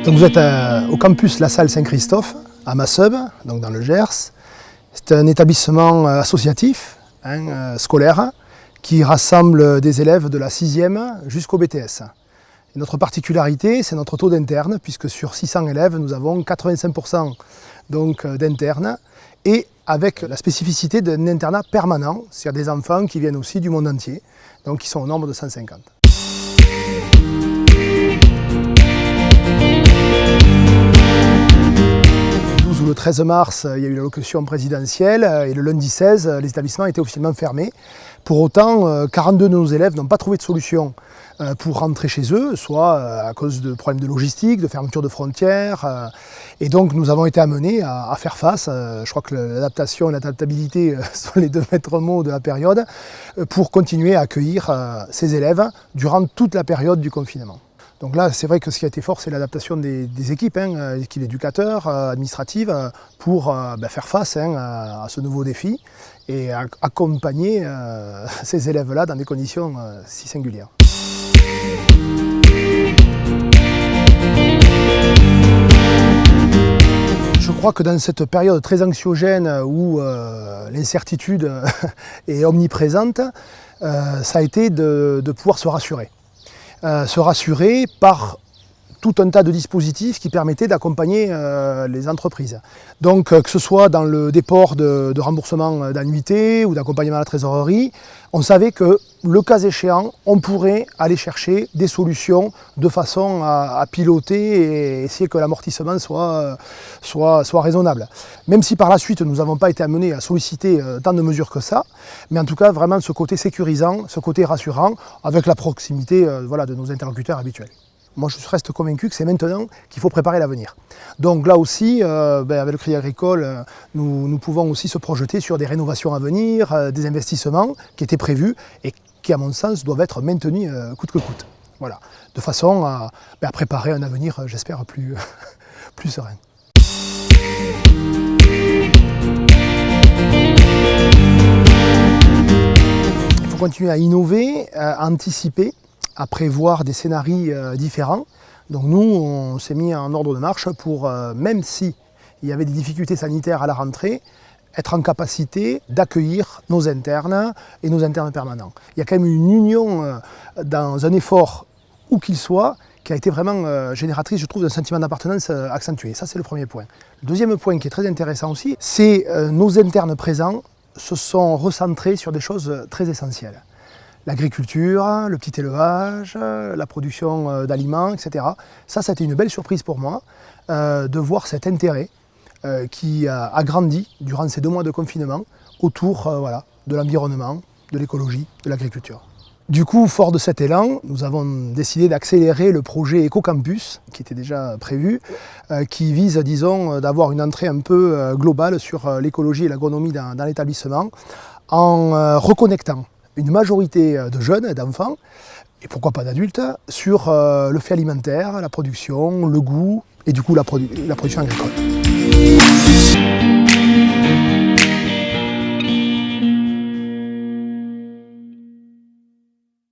Donc vous êtes au campus La Salle Saint-Christophe, à Masseube, donc dans le Gers. C'est un établissement associatif, scolaire, qui rassemble des élèves de la 6e jusqu'au BTS. Et notre particularité, c'est notre taux d'interne, puisque sur 600 élèves, nous avons 85% d'internes, et avec la spécificité d'un internat permanent, c'est-à-dire des enfants qui viennent aussi du monde entier, donc qui sont au nombre de 150. Le 13 mars, il y a eu l'allocution présidentielle et le lundi 16, les établissements étaient officiellement fermés. Pour autant, 42 de nos élèves n'ont pas trouvé de solution pour rentrer chez eux, soit à cause de problèmes de logistique, de fermeture de frontières. Et donc nous avons été amenés à faire face. Je crois que l'adaptation et l'adaptabilité sont les deux maîtres mots de la période, pour continuer à accueillir ces élèves durant toute la période du confinement. Donc là, c'est vrai que ce qui a été fort, c'est l'adaptation des équipes, équipes d'éducateurs, administratives, pour faire face à ce nouveau défi et accompagner ces élèves-là dans des conditions si singulières. Je crois que dans cette période très anxiogène où l'incertitude est omniprésente, ça a été de pouvoir se rassurer. Se rassurer par tout un tas de dispositifs qui permettaient d'accompagner les entreprises. Donc que ce soit dans le déport de remboursement d'annuité ou d'accompagnement à la trésorerie, on savait que le cas échéant, on pourrait aller chercher des solutions de façon à piloter et essayer que l'amortissement soit raisonnable. Même si par la suite nous n'avons pas été amenés à solliciter tant de mesures que ça, mais en tout cas vraiment ce côté sécurisant, ce côté rassurant avec la proximité de nos interlocuteurs habituels. Moi, je reste convaincu que c'est maintenant qu'il faut préparer l'avenir. Donc là aussi, avec le Crédit Agricole, nous pouvons aussi se projeter sur des rénovations à venir, des investissements qui étaient prévus et qui, à mon sens, doivent être maintenus coûte que coûte. Voilà, de façon à préparer un avenir, j'espère, plus serein. Il faut continuer à innover, à anticiper, à prévoir des scénarios différents. Donc nous, on s'est mis en ordre de marche pour, même s'il y avait des difficultés sanitaires à la rentrée, être en capacité d'accueillir nos internes et nos internes permanents. Il y a quand même une union dans un effort, où qu'il soit, qui a été vraiment génératrice, je trouve, d'un sentiment d'appartenance accentué. Ça, c'est le premier point. Le deuxième point qui est très intéressant aussi, c'est nos internes présents se sont recentrés sur des choses très essentielles. L'agriculture, le petit élevage, la production d'aliments, etc. Ça a été une belle surprise pour moi de voir cet intérêt qui a grandi durant ces 2 mois de confinement autour de l'environnement, de l'écologie, de l'agriculture. Du coup, fort de cet élan, nous avons décidé d'accélérer le projet Ecocampus, qui était déjà prévu, qui vise, disons, d'avoir une entrée un peu globale sur l'écologie et l'agronomie dans l'établissement, en reconnectant une majorité de jeunes, d'enfants, et pourquoi pas d'adultes, sur le fait alimentaire, la production, le goût et du coup la production agricole.